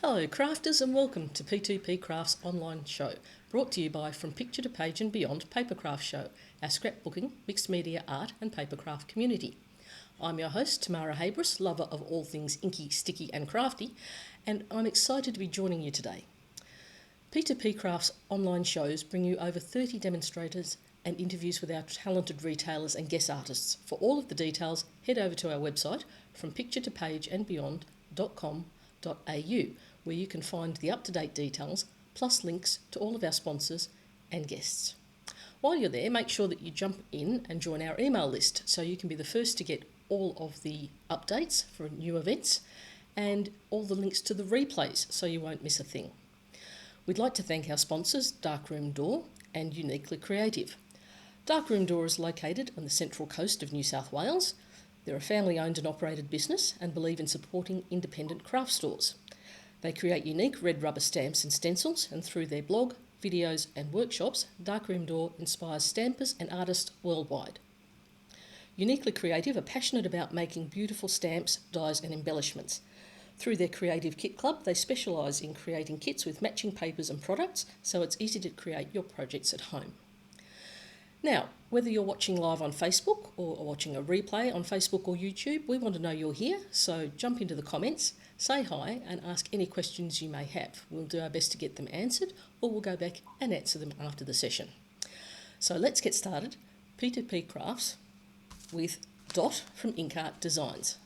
Hello crafters and welcome to P2PCrafts online show, brought to you by From Picture to Page and Beyond Papercraft Show, our scrapbooking, mixed media art and papercraft community. I'm your host Tamara Habris, lover of all things inky, sticky and crafty, and I'm excited to be joining you today. P2PCrafts online shows bring you over 30 demonstrators and interviews with our talented retailers and guest artists. For all of the details, head over to our website, FromPictureToPageAndBeyond.com.au, where you can find the up-to-date details, plus links to all of our sponsors and guests. While you're there, make sure that you jump in and join our email list so you can be the first to get all of the updates for new events and all the links to the replays so you won't miss a thing. We'd like to thank our sponsors, Darkroom Door and Uniquely Creative. Darkroom Door is located on the central coast of New South Wales. They're a family-owned and operated business and believe in supporting independent craft stores. They create unique red rubber stamps and stencils, and through their blog, videos and workshops, Darkroom Door inspires stampers and artists worldwide. Uniquely Creative are passionate about making beautiful stamps, dies and embellishments. Through their Creative Kit Club, they specialise in creating kits with matching papers and products, so it's easy to create your projects at home. Now, whether you're watching live on Facebook or watching a replay on Facebook or YouTube, we want to know you're here, so jump into the comments, say hi and ask any questions you may have. We'll do our best to get them answered, or we'll go back and answer them after the session. So let's get started. P2PCrafts with Dot from Inkart Designs.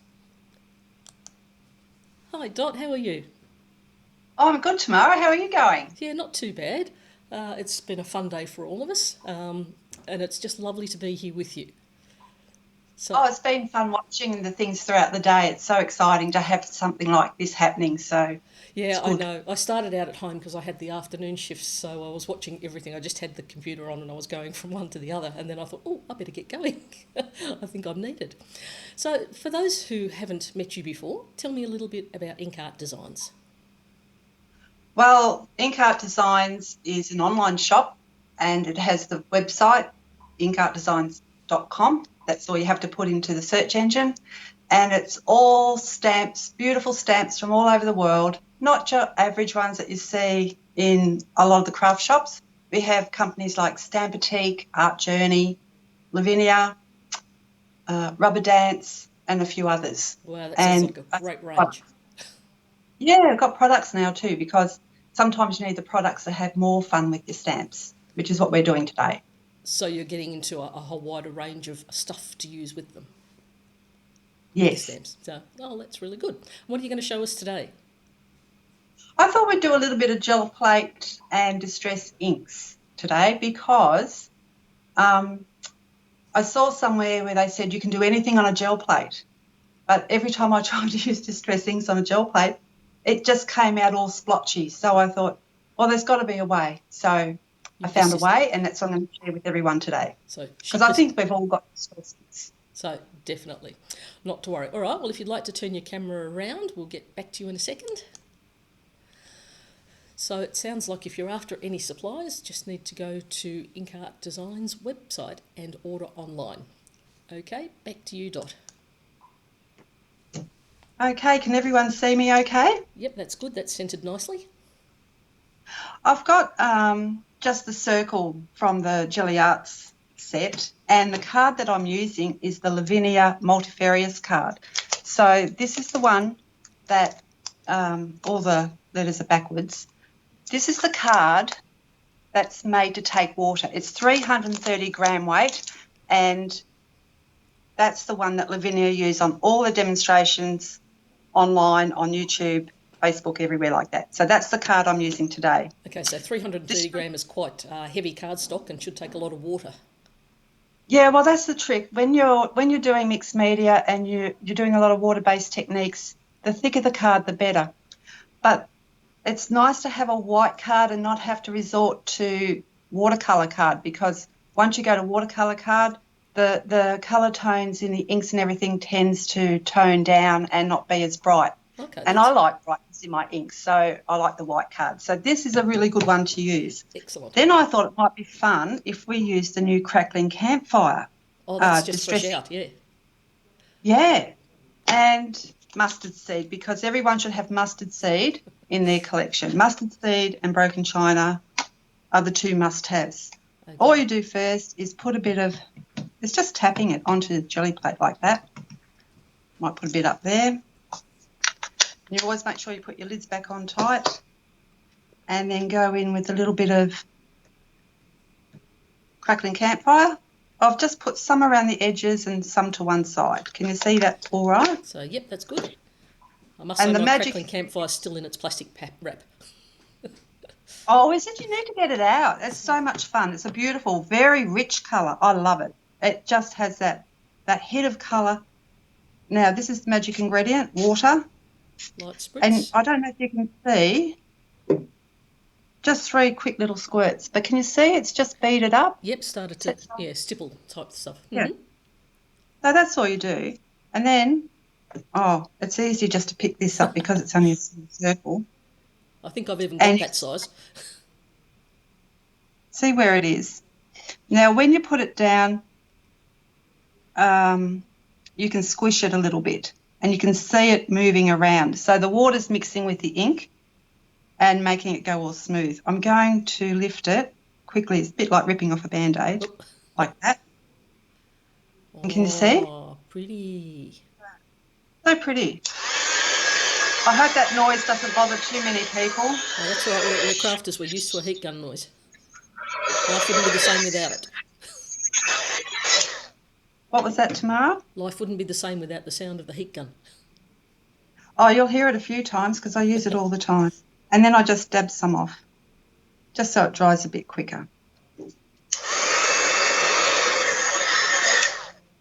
Hi Dot, how are you? Oh, I'm good, Tamara. How are you going? Yeah, not too bad. It's been a fun day for all of us, and it's just lovely to be here with you. So, it's been fun watching the things throughout the day. It's so exciting to have something like this happening. So yeah, I know. I started out at home because I had the afternoon shifts, so I was watching everything. I just had the computer on and I was going from one to the other, and then I thought, oh, I better get going. I think I'm needed. So for those who haven't met you before, tell me a little bit about Inkart Designs. Well, Inkart Designs is an online shop and it has the website inkartdesigns.com. That's all you have to put into the search engine. And it's all stamps, beautiful stamps from all over the world, not your average ones that you see in a lot of the craft shops. We have companies like Stampetique, Art Journey, Lavinia, Rubber Dance, and a few others. Wow, that sounds like a great range. Yeah, I've got products now too, because sometimes you need the products that have more fun with your stamps, which is what we're doing today. So you're getting into a whole wider range of stuff to use with them. Yes. Stamps. So, that's really good. What are you going to show us today? I thought we'd do a little bit of gel plate and distress inks today because I saw somewhere where they said you can do anything on a gel plate, but every time I tried to use distress inks on a gel plate, it just came out all splotchy. So I thought, well, there's got to be a way. So I found a way, and that's what I'm going to share with everyone today. Because I think we've all got sources. So definitely. Not to worry. All right, well, if you'd like to turn your camera around, we'll get back to you in a second. So it sounds like if you're after any supplies, just need to go to Inkart Designs website and order online. Okay, back to you, Dot. Okay, can everyone see me okay? Yep, that's good. That's centred nicely. I've got just the circle from the Jelly Arts set, and the card that I'm using is the Lavinia Multifarious card. So this is the one that all the letters are backwards. This is the card that's made to take water. It's 330 gram weight, and that's the one that Lavinia used on all the demonstrations online, on YouTube, Facebook, everywhere like that. So that's the card I'm using today. Okay, so 330 gram is quite heavy cardstock and should take a lot of water. Yeah, well, that's the trick. When you're doing mixed media and you're doing a lot of water-based techniques, the thicker the card, the better. But it's nice to have a white card and not have to resort to watercolour card, because once you go to watercolour card, the colour tones in the inks and everything tends to tone down and not be as bright. Okay, and I like brightness in my inks, so I like the white card. So this is a really good one to use. Excellent. Then I thought it might be fun if we used the new Crackling Campfire. Oh, that's just fresh out, yeah. Yeah, and mustard seed, because everyone should have mustard seed in their collection. Mustard seed and broken china are the two must-haves. Okay. All you do first is put a bit of, it's just tapping it onto the jelly plate like that. Might put a bit up there. You always make sure you put your lids back on tight, and then go in with a little bit of Crackling Campfire. I've just put some around the edges and some to one side. Can you see that all right? So, yep, that's good. I must And say the my magic... Crackling Campfire's still in its plastic wrap. Oh, is it? You need to get it out. It's so much fun. It's a beautiful, very rich colour. I love it. It just has that hit of colour. Now, this is the magic ingredient, water. Light spritz. And I don't know if you can see, just 3 quick little squirts. But can you see it's just beaded up? Yep, started to, stipple type stuff. Yeah. So that's all you do. And then, it's easy just to pick this up because it's only a small circle. I think I've even got that size. See where it is. Now, when you put it down, you can squish it a little bit and you can see it moving around. So the water's mixing with the ink and making it go all smooth. I'm going to lift it quickly. It's a bit like ripping off a Band-Aid, like that. And can you see? Oh, pretty. So pretty. I hope that noise doesn't bother too many people. Oh, that's all right. We're crafters. We're used to a heat gun noise. Life wouldn't be the same without it. What was that, Tamara? Life wouldn't be the same without the sound of the heat gun. Oh, you'll hear it a few times because I use it all the time. And then I just dab some off, just so it dries a bit quicker.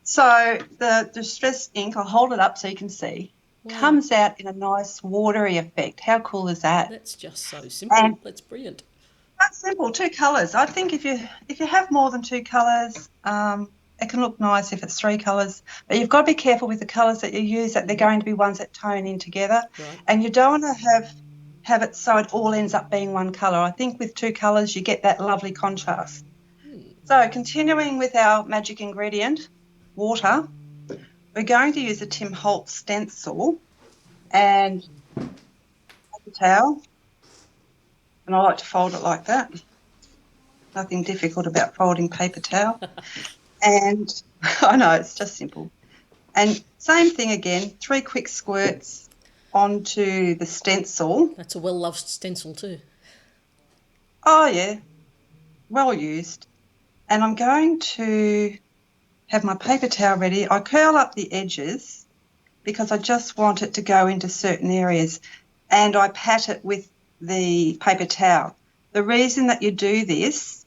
So the distress ink, I'll hold it up so you can see, comes out in a nice watery effect. How cool is that? That's just so simple. That's brilliant. That's simple. 2 colours. I think if you have more than 2 colours, it can look nice if it's 3 colours. But you've got to be careful with the colours that you use, that they're going to be ones that tone in together. Right. And you don't want to have it so it all ends up being 1 colour. I think with 2 colours you get that lovely contrast. So continuing with our magic ingredient, water, we're going to use a Tim Holtz stencil and a towel. And I like to fold it like that. Nothing difficult about folding paper towel. And I know, it's just simple. And same thing again, 3 quick squirts onto the stencil. That's a well-loved stencil too. Oh, yeah, well used. And I'm going to have my paper towel ready. I curl up the edges because I just want it to go into certain areas. And I pat it with the paper towel. The reason that you do this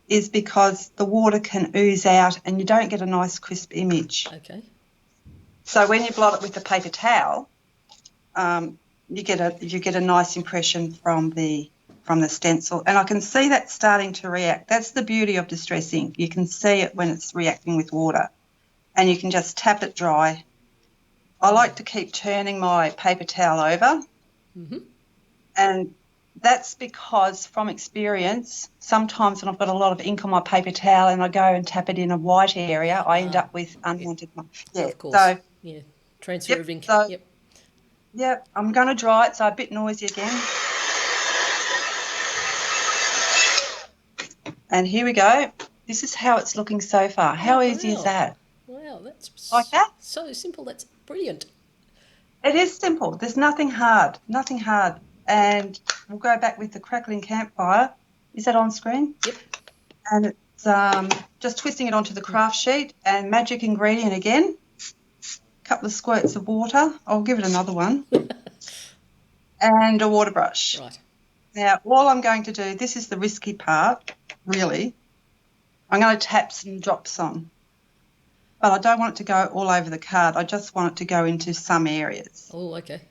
is because the water can ooze out and you don't get a nice crisp image. Okay. So when you blot it with the paper towel, you get a nice impression from the stencil. And I can see that starting to react. That's the beauty of distress ink. You can see it when it's reacting with water, and you can just tap it dry. I like to keep turning my paper towel over. And that's because, from experience, sometimes when I've got a lot of ink on my paper towel and I go and tap it in a white area, I end up with unwanted. Yeah, of course. So, transfer of ink. So, yep, I'm going to dry it, so a bit noisy again. And here we go. This is how it's looking so far. How easy is that? Wow, that's like that? So simple. That's brilliant. It is simple. There's nothing hard. And we'll go back with the Crackling Campfire. Is that on screen? Yep. And it's just twisting it onto the craft sheet, and magic ingredient again, a couple of squirts of water. I'll give it another one. And a water brush. Right. Now, all I'm going to do, this is the risky part, really. I'm going to tap some drops on. But I don't want it to go all over the card. I just want it to go into some areas. Oh, okay.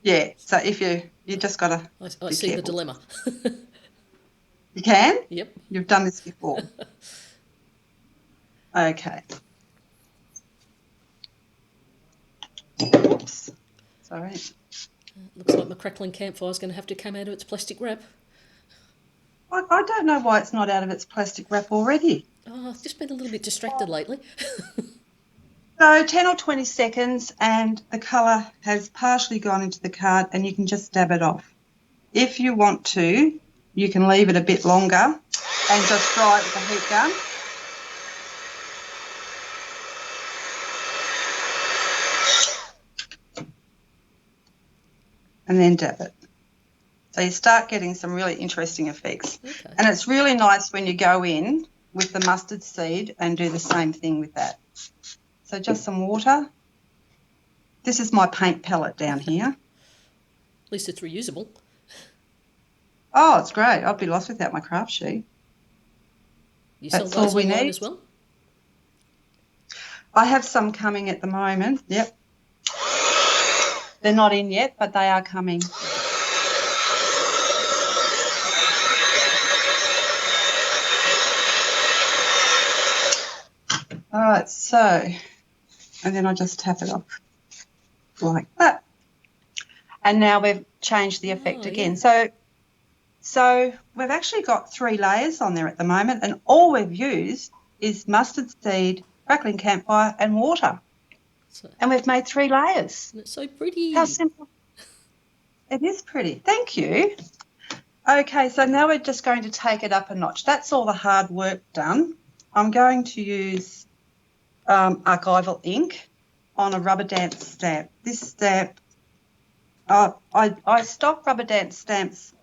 Yeah, so if you just got to I see the dilemma. You can? Yep. You've done this before. Okay. Oops. Sorry. Looks like my Crackling Campfire is going to have to come out of its plastic wrap. I don't know why it's not out of its plastic wrap already. Oh, I've just been a little bit distracted lately. So 10 or 20 seconds and the colour has partially gone into the card and you can just dab it off. If you want to, you can leave it a bit longer and just dry it with a heat gun. And then dab it. So you start getting some really interesting effects. Okay. And it's really nice when you go in with the mustard seed and do the same thing with that. So just some water. This is my paint palette down here. At least it's reusable. Oh, it's great. I'd be lost without my craft sheet. You That's sell those all we online need. as well? I have some coming at the moment. Yep. They're not in yet, but they are coming. All right, so, and then I just tap it off like that. And now we've changed the effect again. Yeah. So we've actually got 3 layers on there at the moment, and all we've used is mustard seed, crackling campfire, and water. And we've made 3 layers. And it's so pretty. How simple. It is pretty. Thank you. Okay, so now we're just going to take it up a notch. That's all the hard work done. I'm going to use archival ink on a rubber dance stamp. This stamp, I stock rubber dance stamps,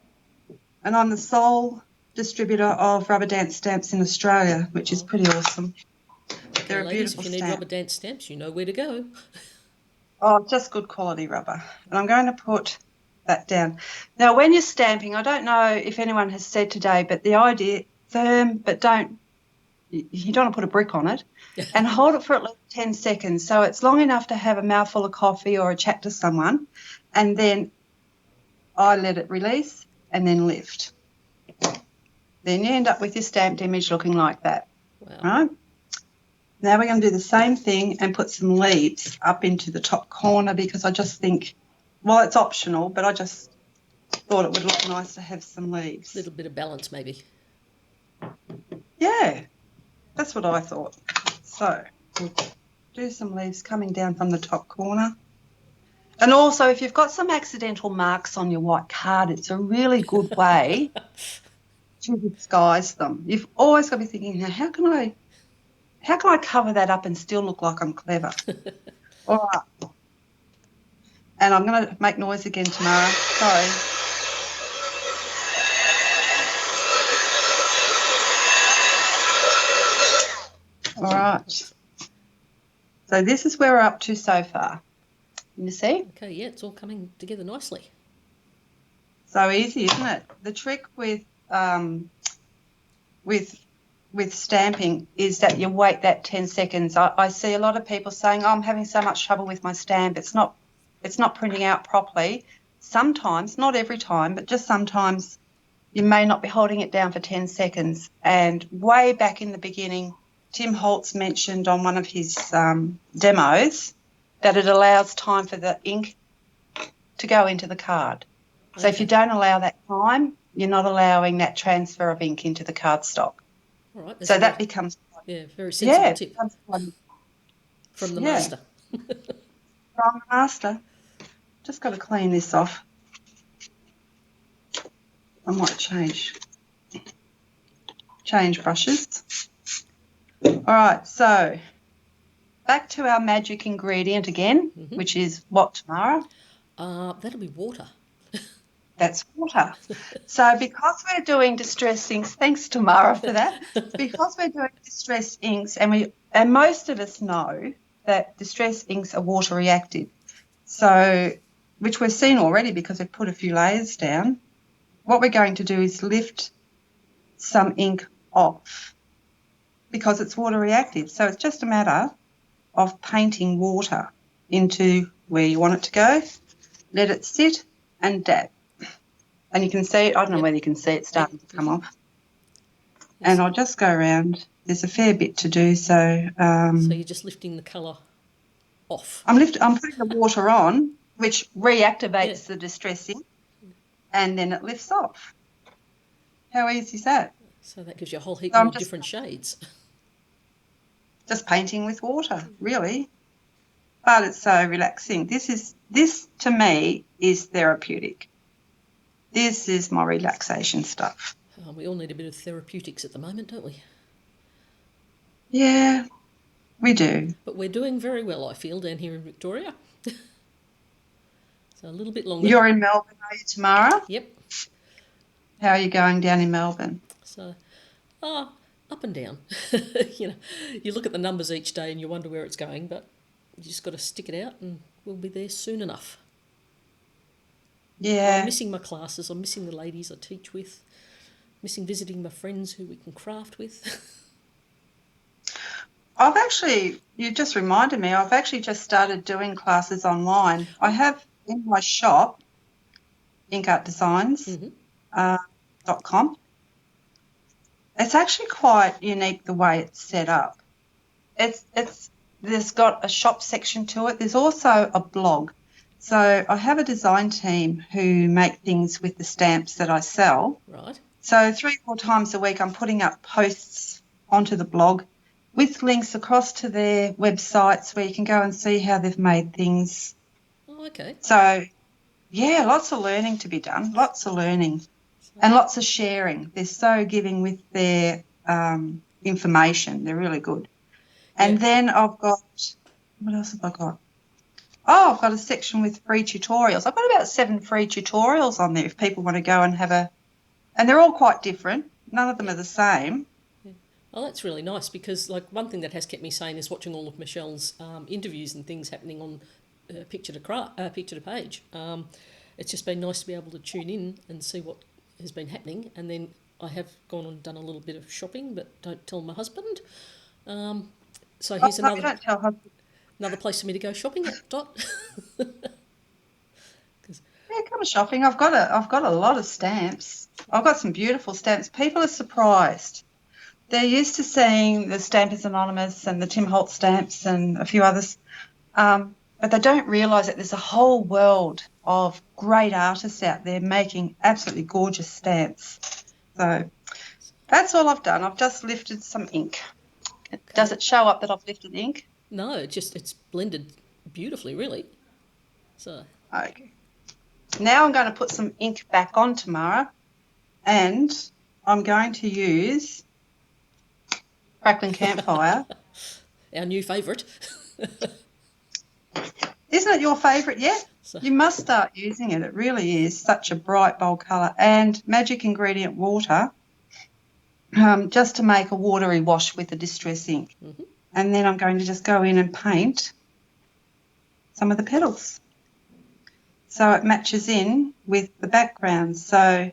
and I'm the sole distributor of rubber dance stamps in Australia, which is pretty awesome. Okay, They're a ladies, beautiful if you need stamp. rubber dance stamps, you know where to go. Oh, just good quality rubber. And I'm going to put that down. Now, when you're stamping, I don't know if anyone has said today, but the idea, firm, but you don't want to put a brick on it, and hold it for at least 10 seconds. So it's long enough to have a mouthful of coffee or a chat to someone, and then I let it release and then lift. Then you end up with your stamped image looking like that. Wow. Right? Now we're going to do the same thing and put some leaves up into the top corner, because I just think, well, it's optional, but I just thought it would look nice to have some leaves. A little bit of balance, maybe. Yeah, that's what I thought. So we'll do some leaves coming down from the top corner. And also, if you've got some accidental marks on your white card, it's a really good way to disguise them. You've always got to be thinking, now, how can I cover that up and still look like I'm clever? All right. And I'm going to make noise again tomorrow. Sorry. All right. So this is where we're up to so far. Can you see? Okay, yeah, it's all coming together nicely. So easy, isn't it? The trick with stamping is that you wait that 10 seconds. I see a lot of people saying, oh, I'm having so much trouble with my stamp. It's not printing out properly. Sometimes, not every time, but just sometimes you may not be holding it down for 10 seconds. And way back in the beginning, Tim Holtz mentioned on one of his demos that it allows time for the ink to go into the card. So if you don't allow that time, you're not allowing that transfer of ink into the cardstock. All right. So that becomes... Yeah, very sensible tip. From the master. From the master. Just got to clean this off. I might change brushes. All right, so back to our magic ingredient again, which is what, Tamara? That'll be water. That's water. So because we're doing distress inks, thanks Tamara for that. Because we're doing distress inks, and most of us know that distress inks are water reactive. So, which we've seen already because we've put a few layers down. What we're going to do is lift some ink off because it's water reactive. So it's just a matter of painting water into where you want it to go, let it sit and dab. And you can see it, I don't know whether you can see it starting to come off. And I'll just go around. There's a fair bit to do, so... so you're just lifting the colour off. I'm putting the water on, which reactivates the distress ink, and then it lifts off. How easy is that? So that gives you a whole heap more different shades. Just painting with water, really. but it's so relaxing. This to me is therapeutic. This is my relaxation stuff. We all need a bit of therapeutics at the moment, don't we? Yeah, we do. But we're doing very well, I feel, down here in Victoria. So a little bit longer. You're in Melbourne, are you, Tamara? Yep. How are you going down in Melbourne? So, up and down. You know, you look at the numbers each day and you wonder where it's going, but you just got to stick it out and we'll be there soon enough. Yeah. I'm missing my classes. I'm missing the ladies I teach with. Missing visiting my friends who we can craft with. You just reminded me, I've actually just started doing classes online. I have in my shop, inkartdesigns.com. It's actually quite unique the way it's set up. There's got a shop section to it. There's also a blog. So I have a design team who make things with the stamps that I sell. Right. So 3 or 4 times a week I'm putting up posts onto the blog with links across to their websites where you can go and see how they've made things. Oh, okay. So, yeah, lots of learning to be done, lots of learning and lots of sharing. They're so giving with their information. They're really good. And then I've got, what else have I got? Oh, I've got a section with free tutorials. I've got about 7 free tutorials on there if people want to go and and they're all quite different. None of them are the same. Oh, that's really nice because, like, one thing that has kept me sane is watching all of Michelle's interviews and things happening on picture to page. It's just been nice to be able to tune in and see what has been happening. And then I have gone and done a little bit of shopping, but don't tell my husband. So here's Don't tell husband. Another place for me to go shopping at, Dot. Yeah, come shopping. I've got a lot of stamps. I've got some beautiful stamps. People are surprised. They're used to seeing the Stampers Anonymous and the Tim Holt stamps and a few others, but they don't realise that there's a whole world of great artists out there making absolutely gorgeous stamps. So that's all I've done. I've just lifted some ink. Okay. Does it show up that I've lifted ink? No, it's blended beautifully, really. So okay. Now I'm going to put some ink back on, Tamara, and I'm going to use Crackling Campfire. Our new favourite. Isn't it your favourite yet? So. You must start using it. It really is such a bright, bold colour. And magic ingredient water, just to make a watery wash with the distress ink. Mm-hmm. And then I'm going to just go in and paint some of the petals. So it matches in with the background. So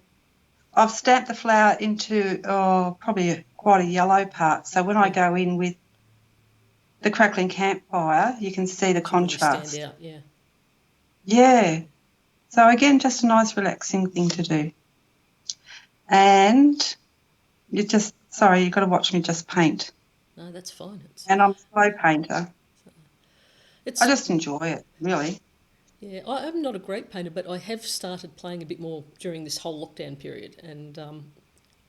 I've stamped the flower into probably quite a yellow part. So when I go in with the Crackling Campfire, you can see the contrast. Really stand out, yeah. Yeah. So again, just a nice relaxing thing to do. And you've got to watch me just paint. No, that's fine. And I'm a slow painter. I just enjoy it, really. Yeah, I'm not a great painter, but I have started playing a bit more during this whole lockdown period. And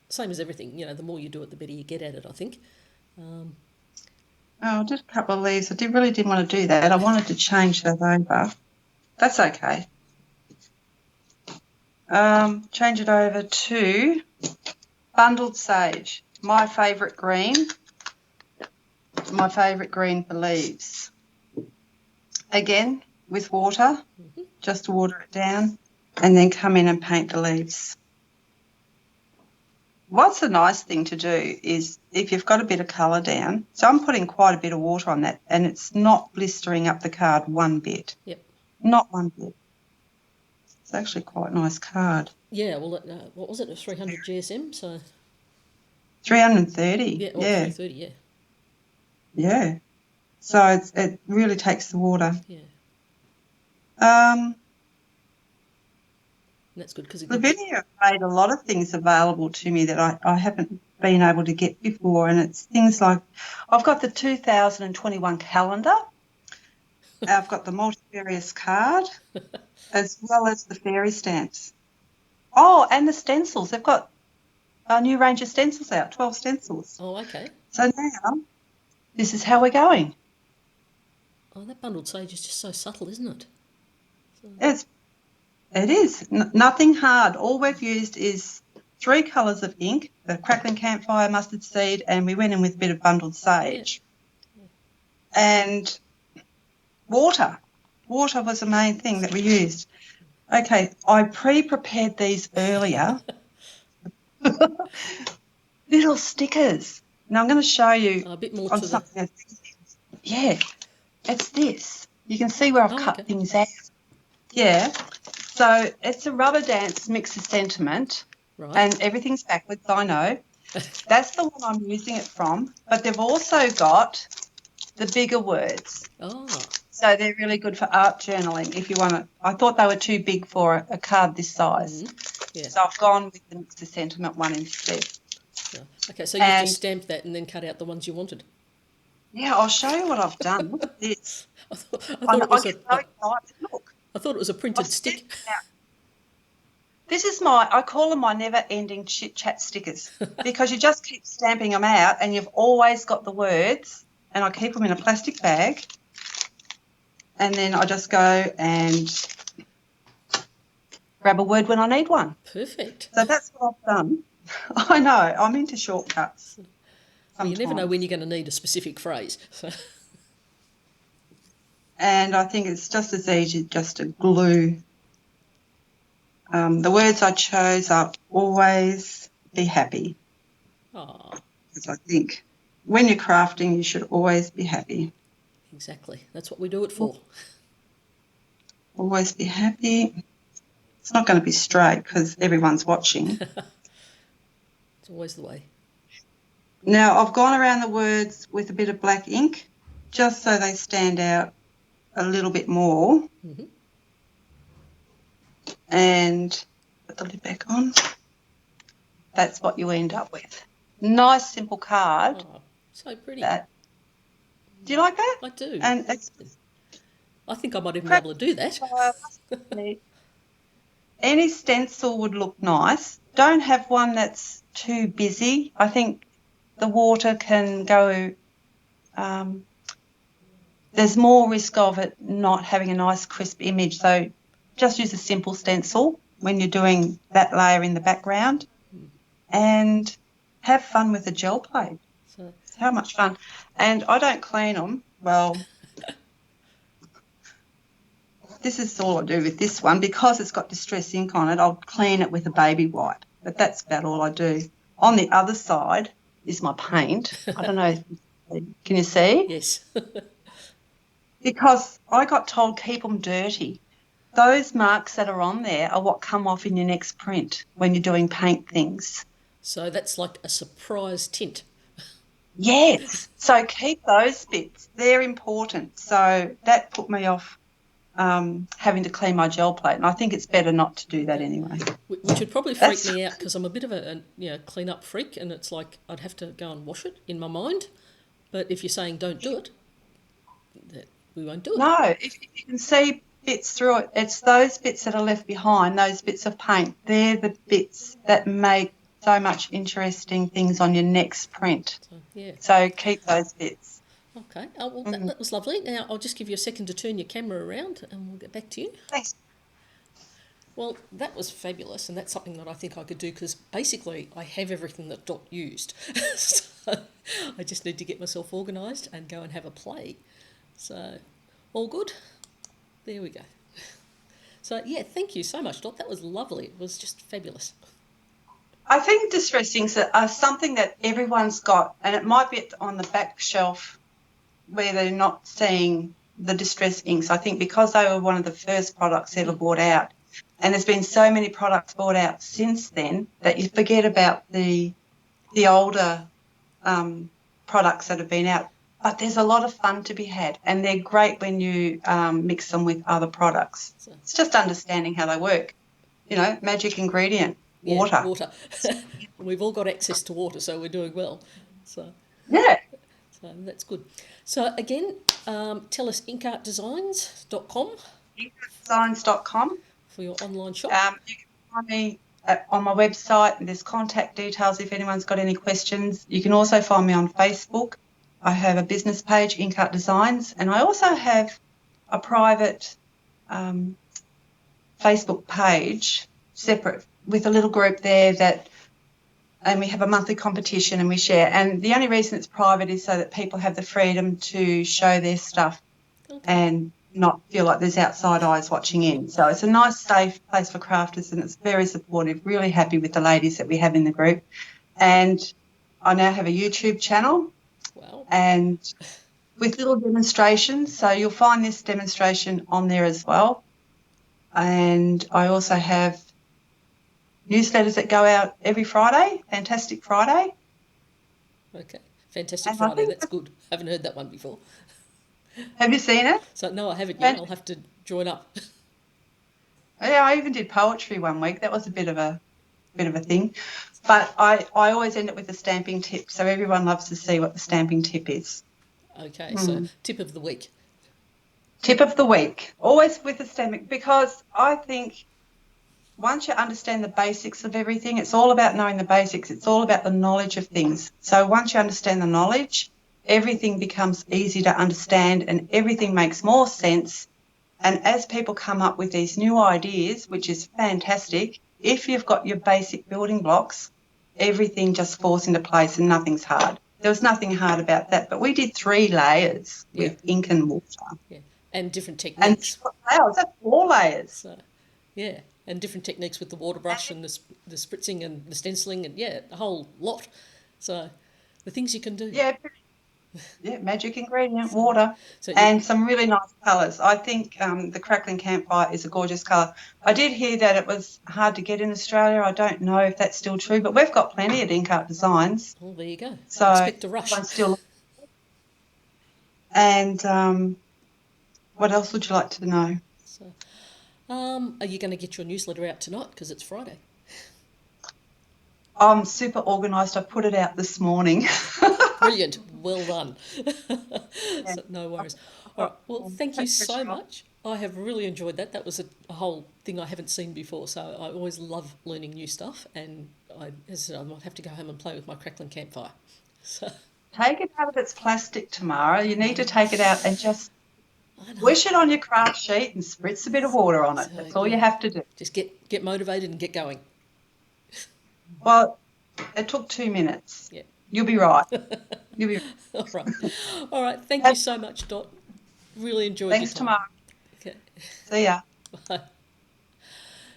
same as everything, the more you do it, the better you get at it, I think. Just a couple of leaves. I really didn't want to do that. I wanted to change that over. That's okay. Change it over to Bundled Sage, my favourite green. My favourite green for leaves. Again, with water, just water it down and then come in and paint the leaves. What's a nice thing to do is if you've got a bit of colour down, so I'm putting quite a bit of water on that and it's not blistering up the card one bit. Yep. Not one bit. It's actually quite a nice card. Yeah, well, what was it, a 300 GSM? So 330. Yeah, 330, yeah. Yeah. So it really takes the water. Yeah. That's good because Lavinia made a lot of things available to me that I haven't been able to get before, and it's things like I've got the 2021 calendar, I've got the multifarious card, as well as the fairy stamps. Oh, and the stencils. They've got a new range of stencils out, 12 stencils. Oh, okay. So now this is how we're going. Oh, that bundled sage is just so subtle, isn't it? It is. Nothing hard. All we've used is 3 colours of ink, the Crackling Campfire, mustard seed, and we went in with a bit of bundled sage. And water. Water was the main thing that we used. Okay, I pre-prepared these earlier. Little stickers. Now I'm going to show you A bit more on to something. Yeah, it's this. You can see where I've cut things out. Yeah. So it's a rubber dance mix of sentiment, Right. and everything's backwards, I know. That's the one I'm using it from, but they've also got the bigger words. Oh. So they're really good for art journaling if you want to. I thought they were too big for a card this size. Yeah. So I've gone with the mix of sentiment one instead. Okay, so you just stamped that and then cut out the ones you wanted. Yeah, I'll show you what I've done. Look at this. I thought it was a printed stick. This is I call them my never-ending chit-chat stickers because you just keep stamping them out and you've always got the words, and I keep them in a plastic bag, and then I just go and grab a word when I need one. Perfect. So that's what I've done. I know, I'm into shortcuts. Well, you never know when you're going to need a specific phrase. So. And I think it's just as easy just to glue. The words I chose are always be happy. Aww. Because I think when you're crafting, you should always be happy. Exactly. That's what we do it for. Always be happy. It's not going to be straight because everyone's watching. It's always the way. Now, I've gone around the words with a bit of black ink just so they stand out a little bit more. Mm-hmm. And put the lid back on. That's what you end up with. Nice, simple card. Oh, so pretty. Do you like that? I do. And I think I might even be able to do that. Any stencil would look nice. Don't have one that's too busy. I think the water can go, there's more risk of it not having a nice crisp image. So just use a simple stencil when you're doing that layer in the background and have fun with a gel plate. So. How much fun. And I don't clean them. Well, this is all I do with this one. Because it's got distress ink on it, I'll clean it with a baby wipe. But that's about all I do. On the other side is my paint. I don't know. Can you see? Yes. Because I got told keep them dirty. Those marks that are on there are what come off in your next print when you're doing paint things. So that's like a surprise tint. Yes. So keep those bits. They're important. So that put me off having to clean my gel plate, and I think it's better not to do that anyway. Which would probably freak me out because I'm a bit of a clean-up freak, and it's like I'd have to go and wash it in my mind. But if you're saying don't do it, we won't do it. No, if you can see bits through it, it's those bits that are left behind, those bits of paint. They're the bits that make so much interesting things on your next print. So keep those bits. Okay. Oh, well, that was lovely. Now, I'll just give you a second to turn your camera around and we'll get back to you. Thanks. Well, that was fabulous, and that's something that I think I could do because basically I have everything that Dot used. So I just need to get myself organised and go and have a play. So, all good? There we go. So, yeah, thank you so much, Dot. That was lovely. It was just fabulous. I think distress inks are something that everyone's got, and it might be on the back shelf where they're not seeing the distress inks. I think because they were one of the first products ever brought out, and there's been so many products brought out since then that you forget about the older products that have been out. But there's a lot of fun to be had, and they're great when you mix them with other products. It's just understanding how they work. You know, magic ingredient, water. Yeah, water. We've all got access to water, so we're doing well. So yeah. So that's good. So again, tell us inkartdesigns.com. Inkartdesigns.com. For your online shop. You can find me on my website, and there's contact details if anyone's got any questions. You can also find me on Facebook. I have a business page, Ink Art Designs, and I also have a private Facebook page separate with a little group there and we have a monthly competition and we share. And the only reason it's private is so that people have the freedom to show their stuff and not feel like there's outside eyes watching in. So it's a nice, safe place for crafters, and it's very supportive. Really happy with the ladies that we have in the group. And I now have a YouTube channel. Wow. And with little demonstrations. So you'll find this demonstration on there as well. And I also have newsletters that go out every Friday, Fantastic Friday. Okay. Fantastic And Friday, that's good. Haven't heard that one before. Have you seen it? So no, I haven't yet. I'll have to join up. Yeah, I even did poetry one week. That was a bit of a thing. But I always end it with a stamping tip, so everyone loves to see what the stamping tip is. Okay, so tip of the week. Tip of the week, always with a stamping, because I think once you understand the basics of everything, it's all about knowing the basics. It's all about the knowledge of things. So once you understand the knowledge, everything becomes easy to understand and everything makes more sense. And as people come up with these new ideas, which is fantastic, if you've got your basic building blocks, everything just falls into place and nothing's hard. There was nothing hard about that. But we did 3 layers with ink and water. Yeah, and different And techniques. that's 4 layers. So, yeah, and different techniques with the water brush and the spritzing and the stenciling and, yeah, a whole lot. So the things you can do. Yeah, magic ingredient, water, So and some really nice colours. I think the Crackling Campfire is a gorgeous colour. I did hear that it was hard to get in Australia. I don't know if that's still true, but we've got plenty at Ink Art Designs. Oh, there you go. So Expect a rush. everyone's still. And what else would you like to know? So, are you going to get your newsletter out tonight because it's Friday? I'm super organised. I put it out this morning. Brilliant. Well done. So, no worries. All right. Well, thank you so much. I have really enjoyed that. That was a whole thing I haven't seen before. So I always love learning new stuff. And as I said, I might have to go home and play with my Crackling Campfire. So Take it out of its plastic tomorrow. You need to take it out and just wish it on your craft sheet and spritz a bit of water on it. That's all you have to do. Just get motivated and get going. Well, it took 2 minutes. Yeah. You'll be right. All right. All right. Thank you so much, Dot. Really enjoyed Thanks, your time. Tamara. Okay. See ya. Bye.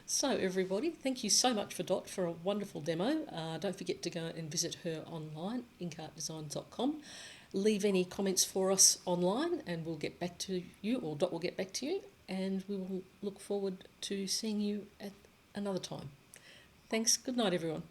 So, everybody, thank you so much for Dot for a wonderful demo. Don't forget to go and visit her online, inkartdesigns.com. Leave any comments for us online and we'll get back to you, or Dot will get back to you, and we will look forward to seeing you at another time. Thanks. Good night, everyone.